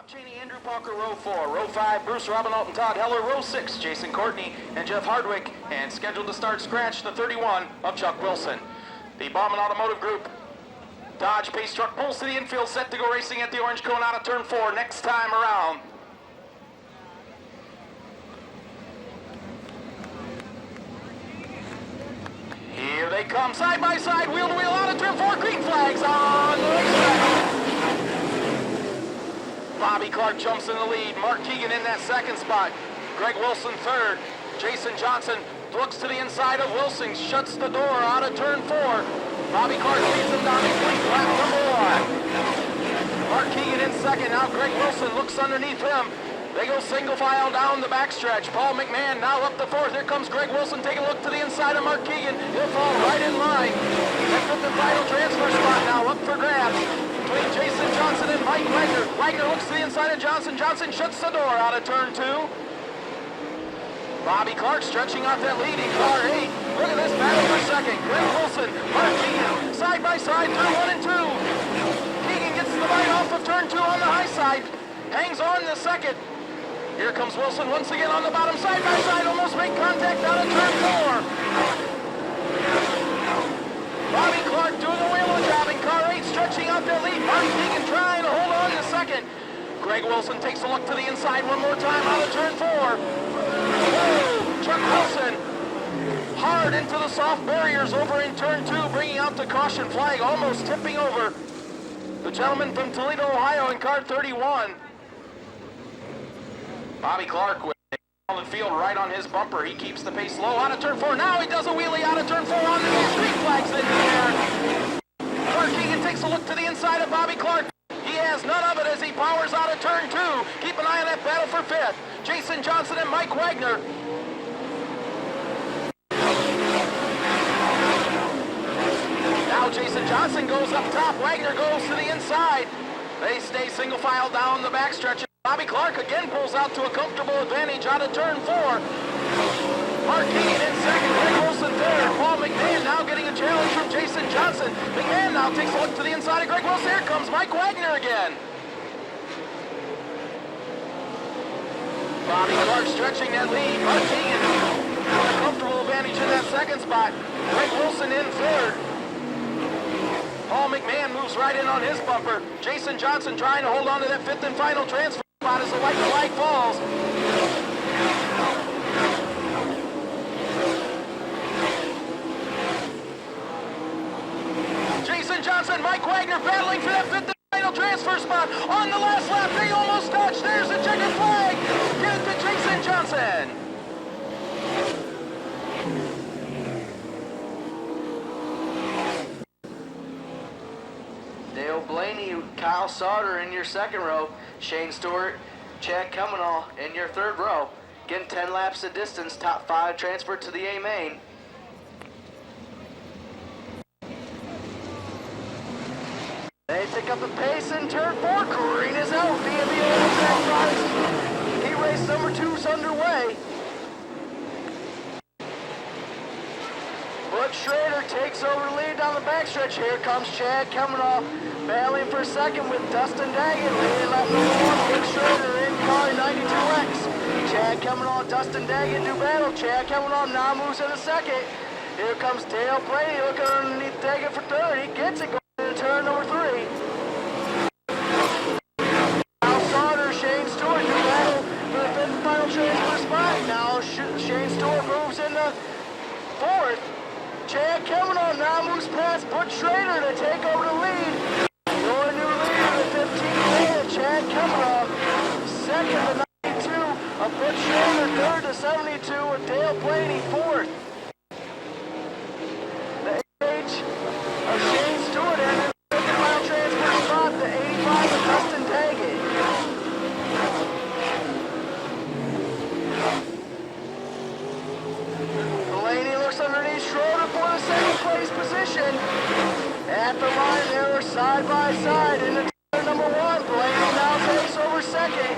Cheney, Andrew Parker, row 4. Row 5, Bruce Robinalt and Todd Heller. Row 6, Jason Courtney and Jeff Hardwick. And scheduled to start scratch, the 31 of Chuck Wilson. The Bauman Automotive Group Dodge Pace Truck pulls to the infield, set to go racing at the orange cone out of turn 4 next time around. Here they come, side by side, wheel to wheel out of turn 4, green flags on the racetrack. Bobby Clark jumps in the lead, Mark Keegan in that second spot, Greg Wilson third, Jason Johnson looks to the inside of Wilson, shuts the door out of turn 4. Bobby Clark leads him down the fleet, lap number 1. Mark Keegan in second, now Greg Wilson looks underneath him. They go single file down the backstretch. Paul McMahon now up the 4th. Here comes Greg Wilson. Take a look to the inside of Mark Keegan. He'll fall right in line. That's the final transfer spot now up for grabs between Jason Johnson and Mike Wagner. Wagner looks to the inside of Johnson. Johnson shuts the door out of turn 2. Bobby Clark stretching out that lead in car 8. Look at this battle for second. Greg Wilson, Mark Keegan, side by side through 1 and 2. Keegan gets the bite off of turn 2 on the high side. Hangs on the second. Here comes Wilson once again on the bottom, side by side, almost make contact out of turn 4. Bobby Clark doing the wheel job in car 8, stretching out their lead. Mark Keegan trying to hold on to second. Greg Wilson takes a look to the inside one more time out of turn 4. Whoa, Chuck Wilson hard into the soft barriers over in turn 2, bringing out the caution flag, almost tipping over the gentleman from Toledo, Ohio in car 31. Bobby Clark with the field right on his bumper. He keeps the pace low out of turn 4. Now he does a wheelie out of turn 4 on the street flags in the air. Mark Keegan takes a look to the inside of Bobby Clark. He has none of it as he powers out of turn 2. Keep an eye on that battle for 5th. Jason Johnson and Mike Wagner. Now Jason Johnson goes up top. Wagner goes to the inside. They stay single file down the backstretch. Bobby Clark again pulls out to a comfortable advantage out of turn 4. Mark Keegan in second, Greg Wilson third. Paul McMahon now getting a challenge from Jason Johnson. McMahon now takes a look to the inside of Greg Wilson. Here comes Mike Wagner again. Bobby Clark stretching that lead. Mark Keegan with a comfortable advantage in that second spot. Greg Wilson in third. Paul McMahon moves right in on his bumper. Jason Johnson trying to hold on to that 5th and final transfer spot as the white flag falls. Jason Johnson, Mike Wagner battling for that 5th and final transfer spot. On the last lap, they almost touch. There's the checkered flag. Give it to Jason Johnson. Dale Blaney, Kyle Sauter in your second row. Shane Stewart, Chad Cuminall in your third row. Getting 10 laps of distance, top 5 transfer to the A main. They pick up the pace in turn 4. Green is out. He race number 2's underway. Butch Schrader takes over the lead down the backstretch. Here comes Chad Cuminall battling for second with Dustin Daggett. Leading lap number 1, Butch Schrader in car 92X. Chad Cuminall and Dustin Daggett do battle. Chad Cuminall now moves into second. Here comes Dale Blaney looking underneath Daggett for third. He gets it going into turn number 3. Now Sauter, Shane Stewart do battle for the 5th final transfer spot. Now Shane Stewart moves into 4th. Chad Cuminall now moves past Butch Schrader to take over the lead. Your new leader, the 15th man, Chad Cuminall. Second to 92 of Butch Schrader. Third to 72 of Dale Blaney. 4th. The age of Shane Stewart and the 5th final transfer spot, the 85 of Dustin Daggett. Blaney looks underneath Schroeder for the second place position. At the line, they were side by side in the turn number 1. Blaney now takes over second.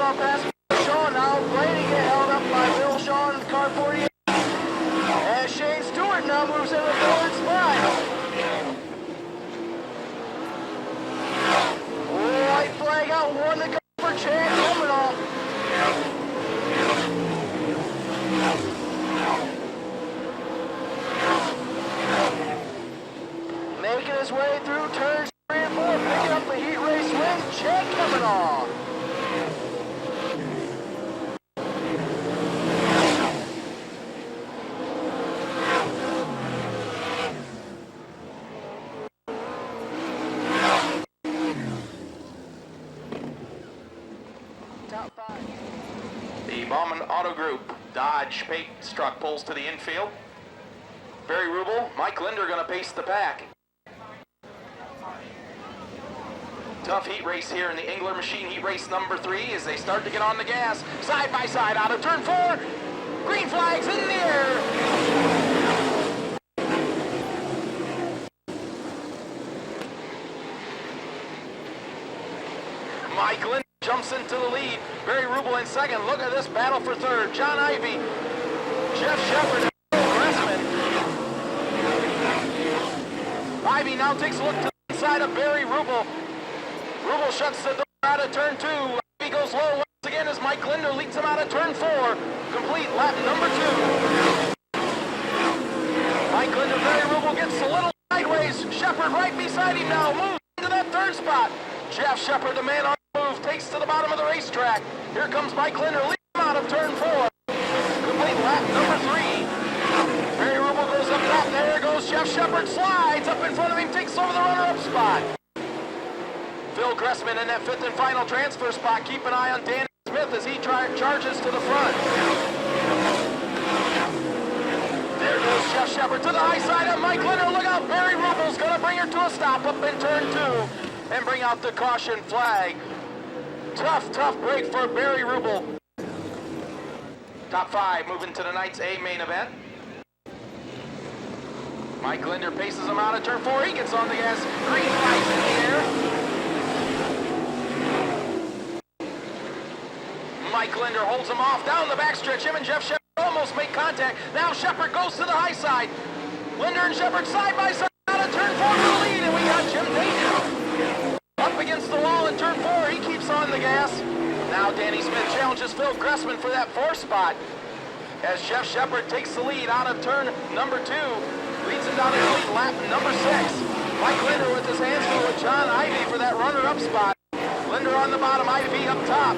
on past Sean. Now Blaney get held up by Bill Sean, car 48. And Shane Stewart now moves in the third spot. White flag out, one to go for Chad Kavanaugh. Making his way through turns 3 and 4, picking up the heat race win, Chad Kavanaugh. The Bauman Auto Group Dodge pace truck pulls to the infield. Barry Rubel, Mike Linder going to pace the pack. Tough heat race here in the Engler machine, heat race number 3 as they start to get on the gas. Side by side out of turn 4. Green flags in the air. Mike Linder jumps into the lead. Barry Rubel in second. Look at this battle for third. John Ivey, Jeff Shepard, and Phil Gressman. Ivey now takes a look to the inside of Barry Rubel. Rubel shuts the door out of turn 2. Ivey goes low once again as Mike Linder leads him out of turn 4. Complete lap number 2. Mike Linder, Barry Rubel gets a little sideways. Shepard right beside him now. Moves into that third spot. Jeff Shepard, the man on the move, takes to the bottom of the racetrack. Here comes Mike Linder, leading him out of turn 4. Complete lap number 3. Barry Rubel goes up top. There goes Jeff Shepard. Slides up in front of him, takes over the runner-up spot. Phil Gressman in that 5th and final transfer spot. Keep an eye on Danny Smith as he charges to the front. There goes Jeff Shepard to the high side of Mike Linder. Look out, Barry Rubel's going to bring her to a stop up in turn 2 and bring out the caution flag. Tough break for Barry Rubel. Top 5 moving to tonight's A main event. Mike Linder paces him out of turn 4. He gets on the gas. Green flags in the air. Mike Linder holds him off down the backstretch. Him and Jeff Shepard almost make contact. Now Shepard goes to the high side. Linder and Shepard side by side out of turn 4 to the lead, and we got Jim Dayton up against the wall in turn 4. He keeps on the gas. Now Danny Smith challenges Phil Gressman for that 4th spot as Jeff Shepard takes the lead out of turn number 2. Leads him down to complete lap number 6. Mike Linder with his hands full with John Ivey for that runner-up spot. Linder on the bottom, Ivey up top.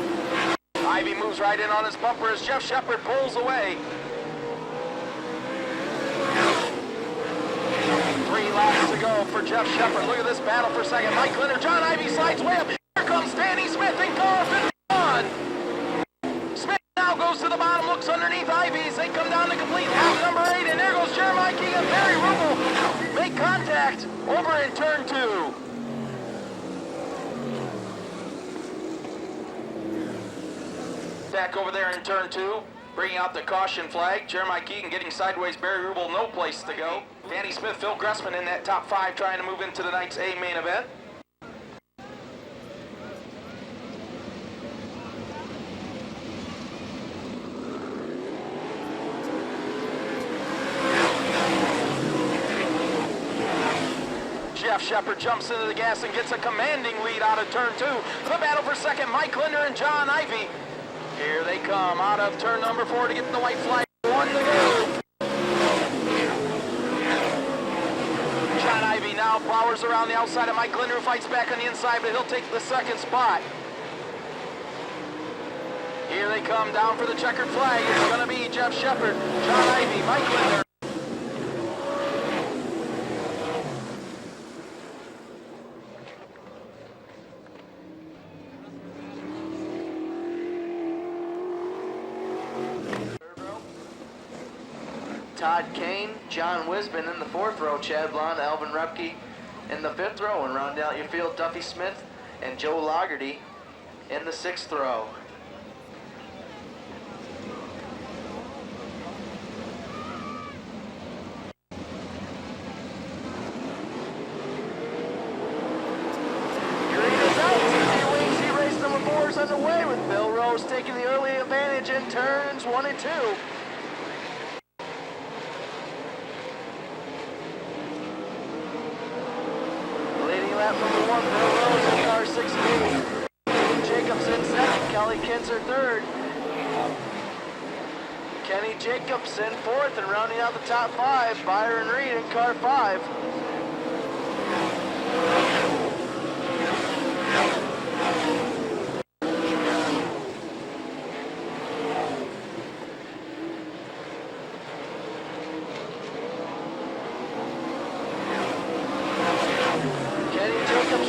Ivey moves right in on his bumper as Jeff Shepard pulls away. 3 laps to go for Jeff Shepard. Look at this battle for second. Mike Linder, John Ivey slides way up. Here comes Danny Smith in car 51. Smith now goes to the bottom, looks underneath Ivey as they come down to complete lap number 8. And there goes Jeremiah King and Barry Rubel. Make contact over in turn 2. Back over there in turn 2, bringing out the caution flag. Jeremiah Keegan getting sideways. Barry Rubel, no place to go. Danny Smith, Phil Gressman in that top 5 trying to move into tonight's A main event. Jeff Shepard jumps into the gas and gets a commanding lead out of turn 2. The battle for second, Mike Linder and John Ivey. Here they come out of turn number 4 to get the white flag. 1 to go. John Ivey now powers around the outside of Mike Linder, who fights back on the inside, but he'll take the 2nd spot. Here they come down for the checkered flag. It's going to be Jeff Shepard, John Ivey, Mike Linder. Todd Kane, John Wisman in the 4th row, Chad Blond, Alvin Repke in the 5th row, and rounding out your field, Duffy Smith and Joe Lagerty in the 6th row. Green is out, TJ Wings, he race number 4 is underway with Bill Rose turns 1 and 2. Leading lap number 1, Bill Rose in car 16. Jacobs in second, Kelly Kinzer third. Kenny Jacobs in fourth, and rounding out the top 5, Byron Reed in car 5.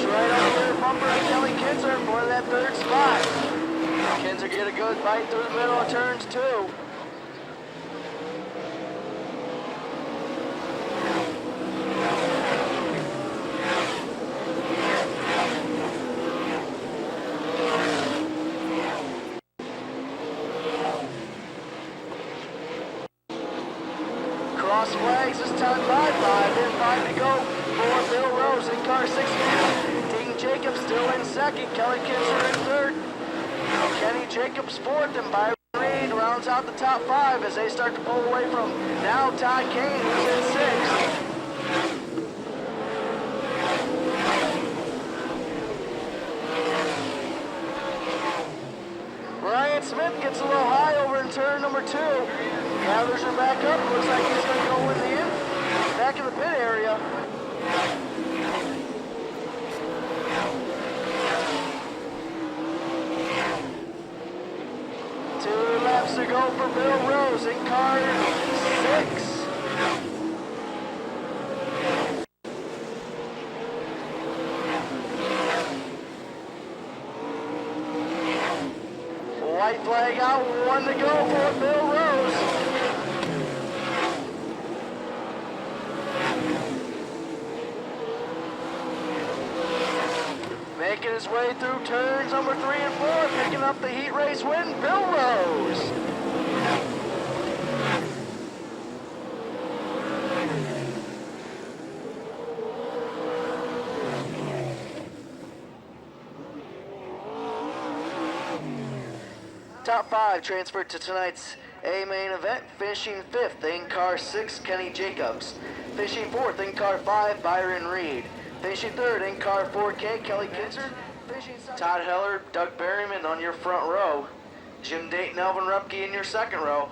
Right on the rear bumper of Kelly Kinzer for that third spot. Kinzer get a good bite through the middle of turns 2. Cross flags this time by 5, then 5 to go for Bill Rose in car 16. Jacobs still in second, Kelly Kinzer in third. Kenny Jacobs fourth, and Byron Reed rounds out the top 5 as they start to pull away from now Todd Kane, who's in sixth. Ryan Smith gets a little high over in turn number 2. Gathers her back up. Looks like he's going to go in the back of the pit area. To go for Bill Rose in car 6. White flag out, 1 to go for Bill Rose. Making his way through turns number 3 and 4, picking up the heat race win, Bill Rose. Top 5 transferred to tonight's A main event, finishing 5th in car 6, Kenny Jacobs. Finishing 4th in car 5, Byron Reed. Finishing 3rd in car 4K, Kelly Kinzer. Todd Heller, Doug Berryman on your front row. Jim Dayton, Elvin Rupke in your second row.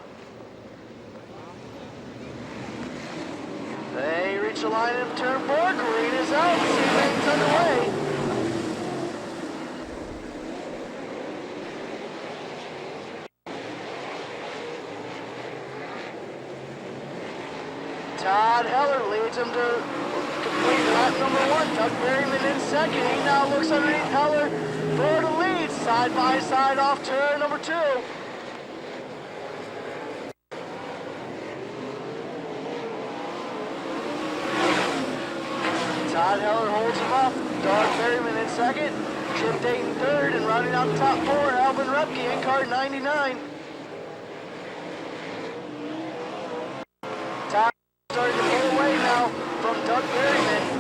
They reach the line of turn 4, green is out, seating's underway. Todd Heller leads him to complete lap number 1. Doug Berryman in second. He now looks underneath Heller for the lead. Side by side off turn number 2. Todd Heller holds him off. Doug Berryman in second. Jim Dayton third, and rounding out the top 4, Alvin Rupke in car 99. Todd starting to pull away now from Doug Berryman.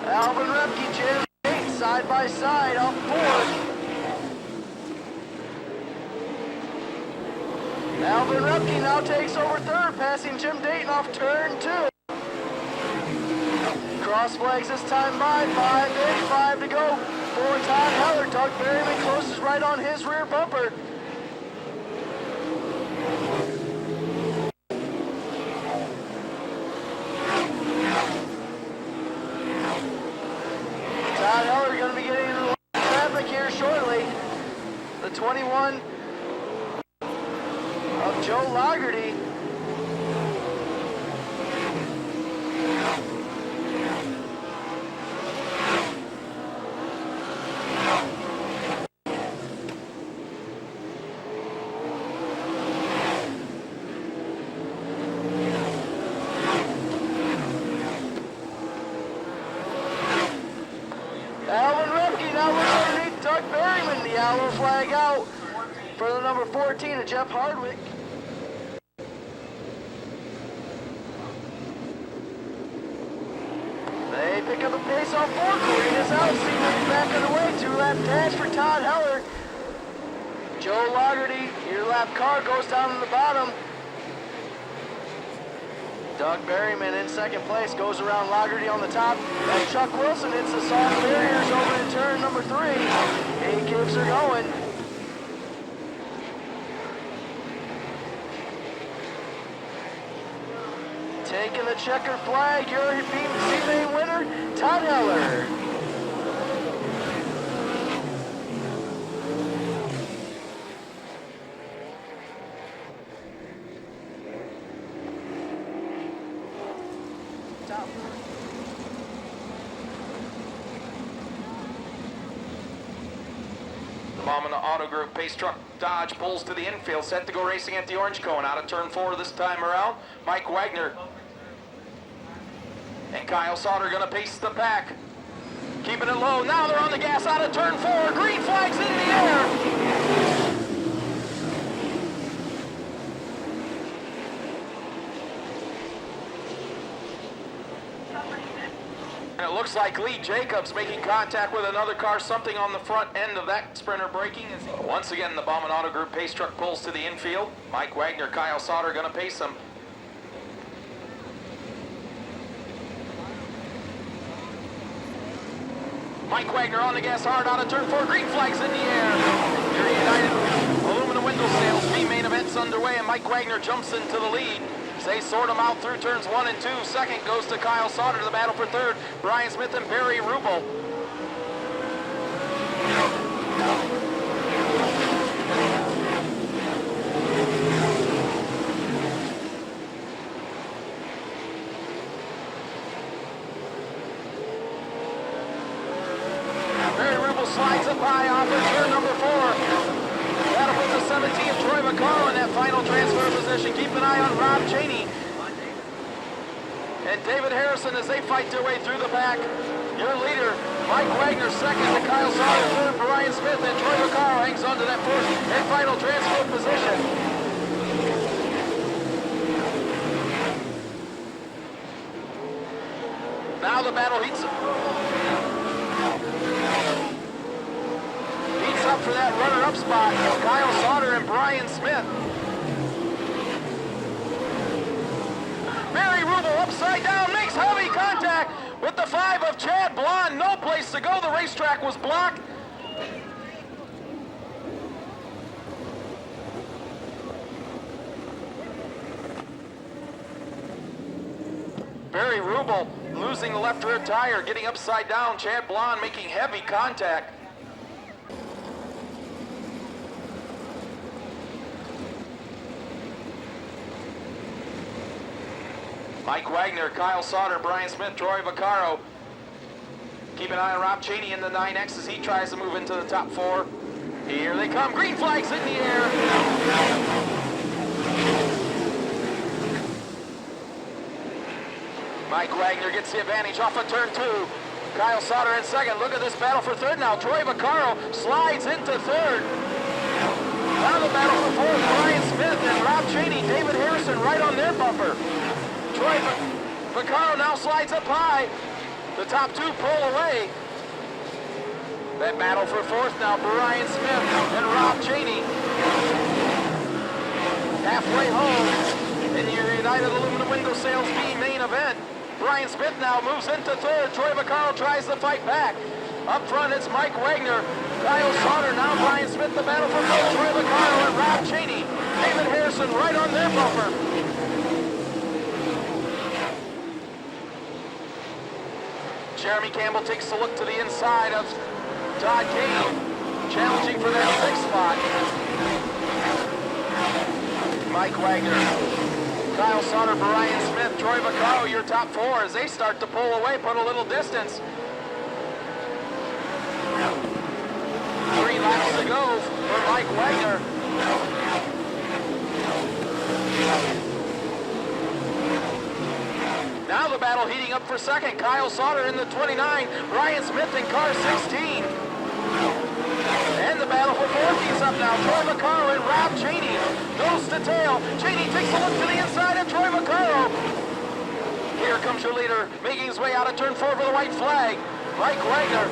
Alvin Rupke, Jim Dayton side by side off 4th. Alvin Rupke now takes over 3rd, passing Jim Dayton off turn 2. Cross flags this time by 5 in, 5 to go for Todd Heller. Doug Berryman closes right on his rear bumper. Todd Heller going to be getting into the traffic here shortly. The 21 of Joe Lagerty. Alvin Rupke now looks underneath Doug Berryman. The yellow flag out for the number 14 of Jeff Hardwick. pick up the pace off 4. Corina's out. Speedway's back underway. 2-lap dash for Todd Heller. Joe Lagerty, your lap car goes down to the bottom. Doug Berryman in second place, goes around Lagerty on the top. And Chuck Wilson hits the soft barriers over in turn number 3. He keeps her going. Taking the checker flag, your teammate winner, Todd Heller. Momina Auto Group Pace Truck Dodge pulls to the infield, set to go racing at the orange cone. Out of turn 4 this time around. Mike Wagner and Kyle Sauter going to pace the pack. Keeping it low. Now they're on the gas out of turn 4. Green flags in the air. And it looks like Lee Jacobs making contact with another car, something on the front end of that Sprinter braking. Once again, the Bauman Auto Group pace truck pulls to the infield. Mike Wagner, Kyle Sauter going to pace them. Mike Wagner on the gas hard out of turn 4. Green flags in the air. Your United aluminum window sales main event's underway, and Mike Wagner jumps into the lead. They sort them out through turns 1 and 2. Second goes to Kyle Sauter. The battle for third, Brian Smith and Barry Rubel. Barry Rubel slides up high off of turn number 4. That'll put the 17th Troy McCarl in that final transfer position. Keep an eye on Rob Cheney and David Harrison as they fight their way through the pack. Your leader, Mike Wagner, second to Kyle Sauter, third Brian Smith, and Troy McCarl hangs on to that fourth and final transfer position. Now the battle heats up for that runner-up spot. Kyle Sauter and Brian Smith. Barry Rubel upside down, makes heavy contact with the 5 of Chad Blond. No place to go. The racetrack was blocked. Barry Rubel losing the left rear tire, getting upside down. Chad Blond making heavy contact. Mike Wagner, Kyle Sauter, Brian Smith, Troy Vaccaro. Keep an eye on Rob Cheney in the 9X as he tries to move into the top 4. Here they come. Green flags in the air. Mike Wagner gets the advantage off of turn 2. Kyle Sauter in second. Look at this battle for third now. Troy Vaccaro slides into third. Now the battle for fourth. Brian Smith and Rob Cheney, David Harrison right on their bumper. Troy Vaccaro now slides up high. The top 2 pull away. That battle for fourth now, Brian Smith and Rob Cheney. Halfway home in your United Aluminum Window Sales B main event. Brian Smith now moves into third. Troy Vaccaro tries to fight back. Up front, it's Mike Wagner. Kyle Sauter, now Brian Smith, the battle for fourth. Troy Vaccaro and Rob Cheney. David Harrison right on their bumper. Jeremy Campbell takes a look to the inside of Todd Kane, challenging for that 6th spot. Mike Wagner, Kyle Sauter, Brian Smith, Troy Vaccaro, your top 4 as they start to pull away, put a little distance. 3 laps to go for Mike Wagner. Now the battle heating up for second. Kyle Sauter in the 29, Brian Smith in car 16. And the battle for fourth heats up now. Troy Vaccaro and Rob Cheney. Nose to tail. Cheney takes a look to the inside of Troy Vaccaro. Here comes your leader, making his way out of turn 4 for the white flag. Mike Wagner.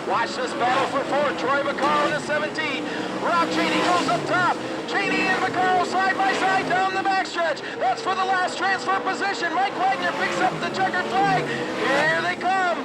Watch this battle for 4. Troy Vaccaro in the 17. Rob Cheney goes up top. Cheney and Vaccaro side by side down the backstretch. That's for the last transfer position. Mike Wagner picks up the checkered flag. Here they come.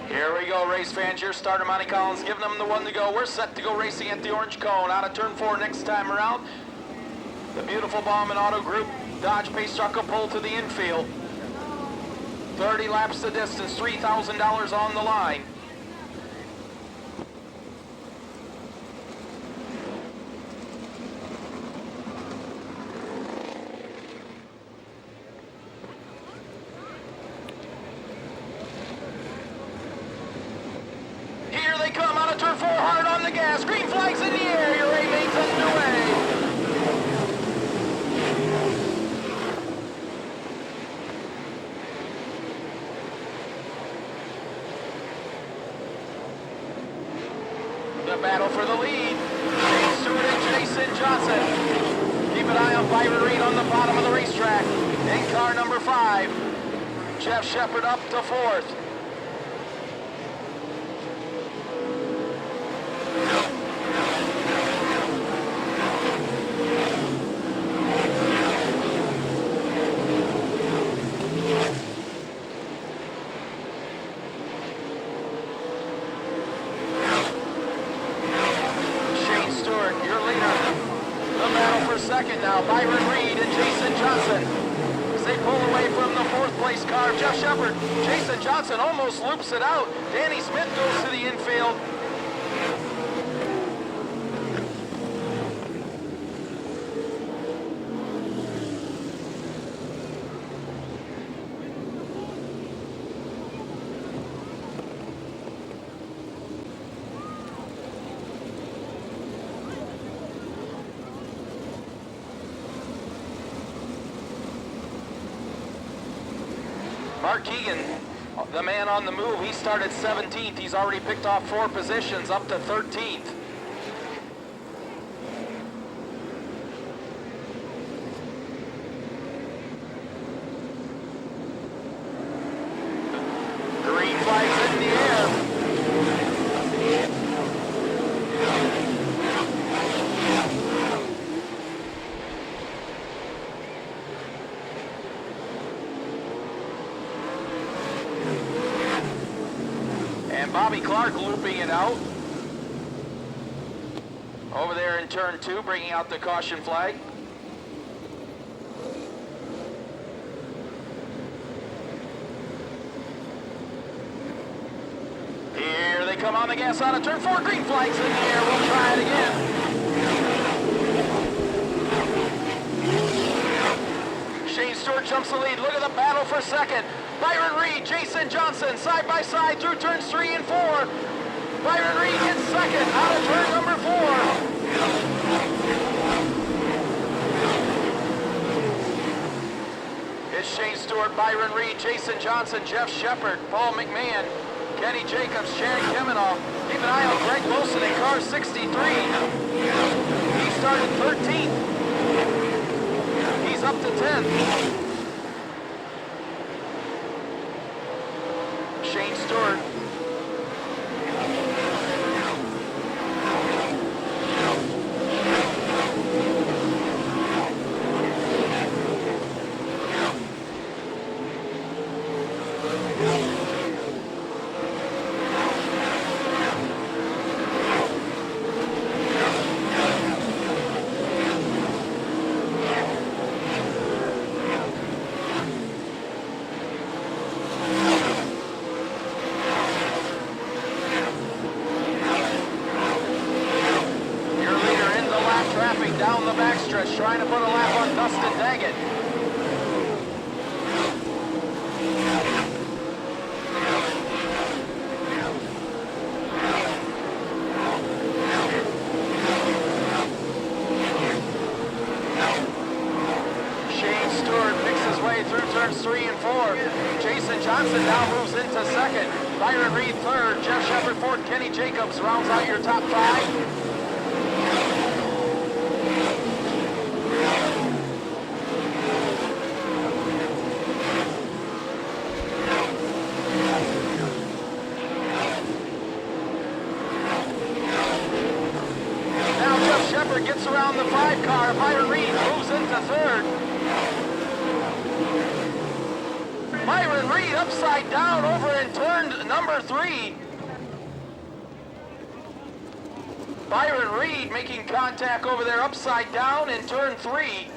Here we go, race fans. Your starter, Monty Collins, giving them the one to go. We're set to go racing at the orange cone. Out of turn 4 next time around. The beautiful Bauman Auto Group Dodge Pace Truck will pull to the infield. 30 laps the distance, $3,000 on the line. Turn 4 hard on the gas. Green flags in the air. Your A-Main's underway. The battle for the lead. Shane Stewart and Jason Johnson. Keep an eye on Byron Reed on the bottom of the racetrack. In car number 5. Jeff Shepard up to 4th. Second now, Byron Reed and Jason Johnson. As they pull away from the 4th place car, Jeff Shepard. Jason Johnson almost loops it out. Danny Smith goes to the infield. Mark Keegan, the man on the move, he started 17th. He's already picked off 4 positions up to 13th. Green flags in the air. And Bobby Clark looping it out. Over there in turn 2, bringing out the caution flag. Here they come on the gas out of turn 4. Green flags in the air. We'll try it again. Shane Stewart jumps the lead. Look at the battle for second. Byron Reed, Jason Johnson, side by side through turns 3 and 4. Byron Reed gets second out of turn number 4. It's Shane Stewart, Byron Reed, Jason Johnson, Jeff Shepard, Paul McMahon, Kenny Jacobs, Sharon Kemenoff. Keep an eye on Greg Wilson in car 63. He started 13th. He's up to 10th. Shane Stewart. Jacobs trying to put a lap on Dustin Daggett. Through turns 3 and 4. Jason Johnson now moves into second. Byron Reed third. Jeff Shepard fourth. Kenny Jacobs rounds out your top 5. Now Jeff Shepard gets around the 5 car. Byron Reed moves into third. Byron Reed upside down over in turn number 3. Byron Reed making contact over there upside down in turn 3.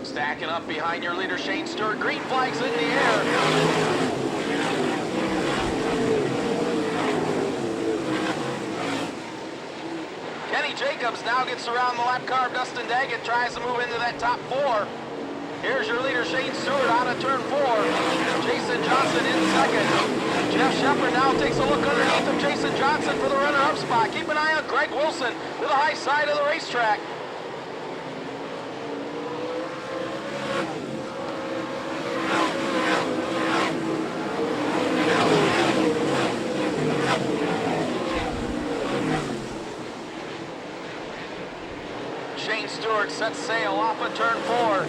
Stacking up behind your leader, Shane Stewart. Green flags in the air. Kenny Jacobs now gets around the lap car of Dustin Daggett, tries to move into that top 4. Here's your leader, Shane Stewart, out of turn 4. Jason Johnson in second. Jeff Shepard now takes a look underneath of Jason Johnson for the runner-up spot. Keep an eye on Greg Wilson to the high side of the racetrack. Shane Stewart sets sail off of turn 4.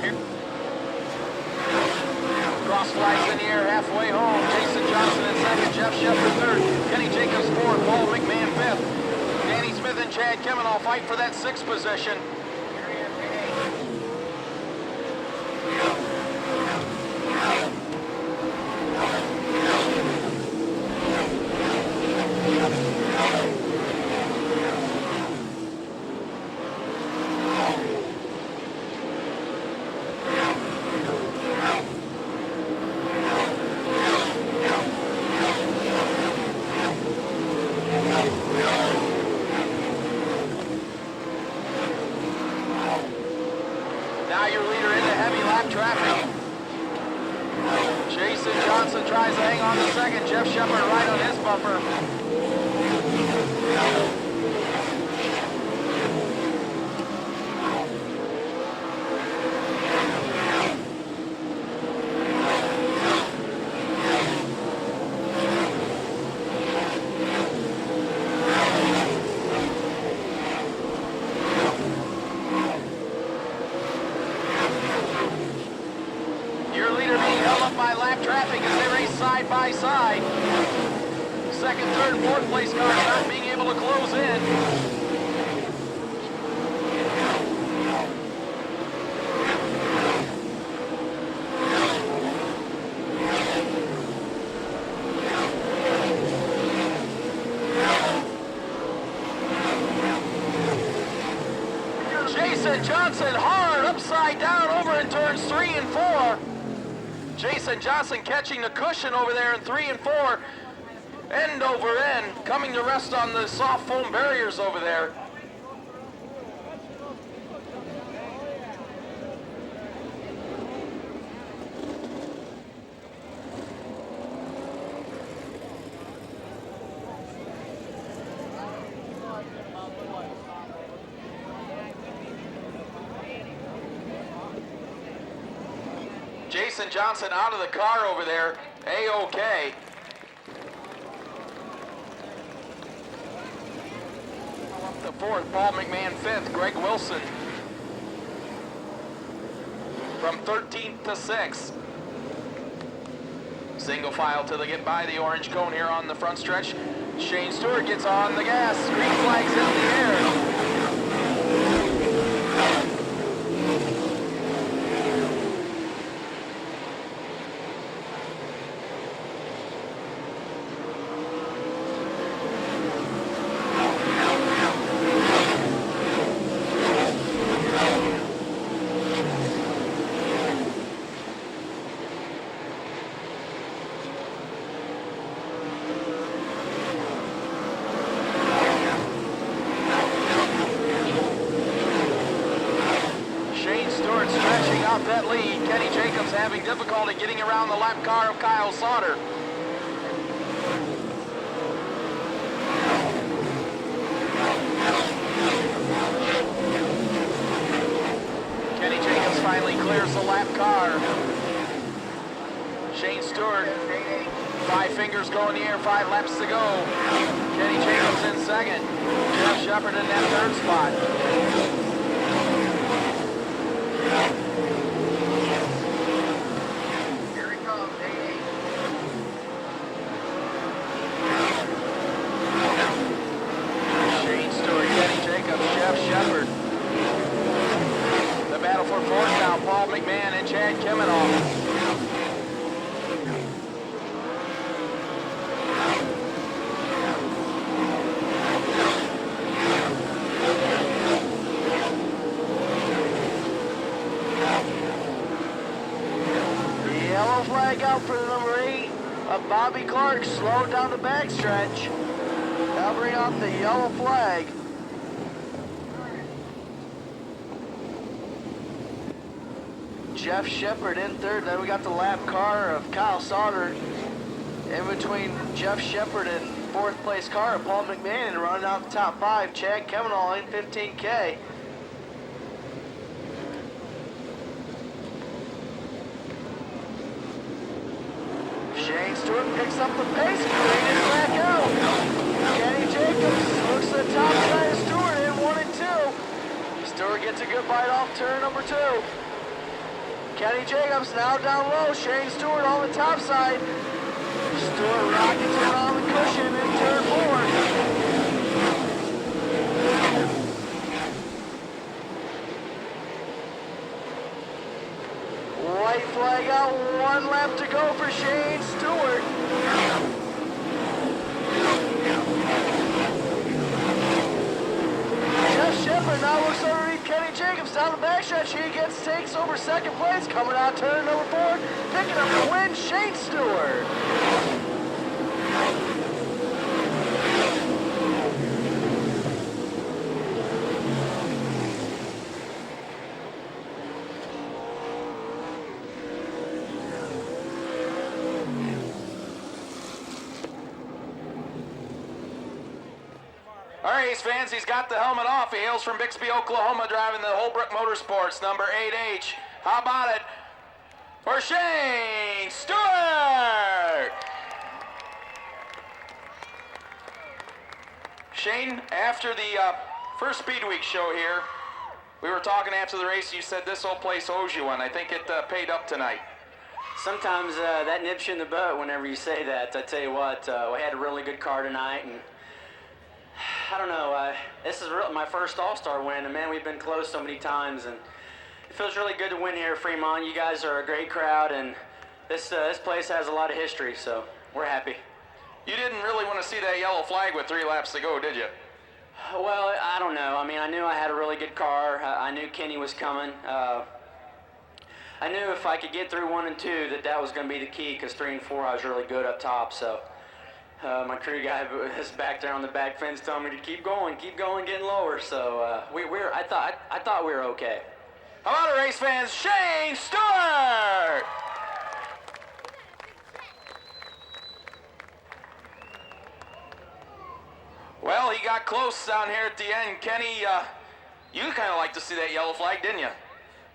Cross flags in the air halfway home. Jason Johnson in second, Jeff Shepard third, Kenny Jacobs fourth, Paul McMahon fifth. Danny Smith and Chad Kemenall fight for that 6th position. Now your leader into heavy lap traffic. Jason Johnson tries to hang on to second. Jeff Shepard right on his bumper. By lap traffic as they race side by side. Second, third, fourth place cars not being able to close in. Jason Johnson hard upside down over in turns 3 and 4. Jason Johnson catching the cushion over there in 3 and 4. End over end, coming to rest on the soft foam barriers over there. Jason Johnson out of the car over there, A-OK. The 4th, Paul McMahon 5th, Greg Wilson from 13th to 6th. Single file till they get by the orange cone here on the front stretch. Shane Stewart gets on the gas, green flags in the air. Kenny Jacobs having difficulty getting around the lap car of Kyle Sauter. Kenny Jacobs finally clears the lap car. Shane Stewart, 5 fingers go in the air, 5 laps to go. Kenny Jacobs in second. Jeff Shepard in that third spot. Here he comes, 88. Shane Stewart, Kenny Jacobs, Jeff Shepard. The battle for fourth now, Paul McMahon and Chad Kemenoff. Yellow flag out for the number 8 of Bobby Clark, slowed down the backstretch. That'll bring out the yellow flag. Jeff Shepard in third. Then we got the lap car of Kyle Sauter. In between Jeff Shepard and fourth place car of Paul McMahon, and running out the top 5, Chad Kemenoff in 15K. Shane Stewart picks up the pace, Green is back out. Kenny Jacobs looks at the top side of Stewart in 1 and 2. Stewart gets a good bite off turn number 2. Kenny Jacobs now down low, Shane Stewart on the top side. Stewart rockets around the cushion in turn 4. White flag out, 1 lap to go for Shane Stewart. Jeff Shepard now looks underneath Kenny Jacobs down the backstretch. He takes over second place, coming out turn number 4, picking up the win, Shane Stewart. All right, Ace fans, he's got the helmet off. He hails from Bixby, Oklahoma, driving the Holbrook Motorsports, number 8H. How about it for Shane Stewart? Shane, after the first Speed Week show here, we were talking after the race. You said this whole place owes you one. I think it paid up tonight. Sometimes that nips you in the butt whenever you say that. I tell you what, we had a really good car tonight, and I don't know, this is my first All-Star win, and man, we've been close so many times, and it feels really good to win here at Fremont. You guys are a great crowd, and this place has a lot of history, so we're happy. You didn't really want to see that yellow flag with 3 laps to go, did you? Well, I don't know. I mean, I knew I had a really good car. I knew Kenny was coming. I knew if I could get through 1 and 2 that was going to be the key, because 3 and 4 I was really good up top, so my crew guy was back there on the back fence telling me to keep going, getting lower. So I thought we were okay. How about it, race fans? Shane Stewart! Well, he got close down here at the end. Kenny, you kind of like to see that yellow flag, didn't you?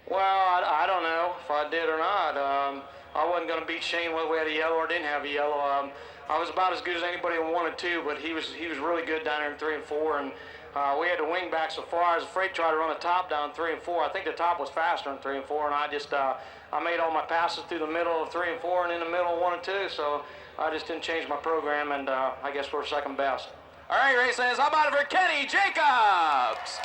Well, I don't know if I did or not. I wasn't going to beat Shane whether we had a yellow or didn't have a yellow. I was about as good as anybody in 1 and 2, but he was really good down there in 3 and 4, and we had the wing back so far. I was afraid to try to run the top down 3 and 4. I think the top was faster in 3 and 4, and I just I made all my passes through the middle of 3 and 4 and in the middle of 1 and 2, so I just didn't change my program, and I guess we're second best. All right, race fans, how about it for Kenny Jacobs?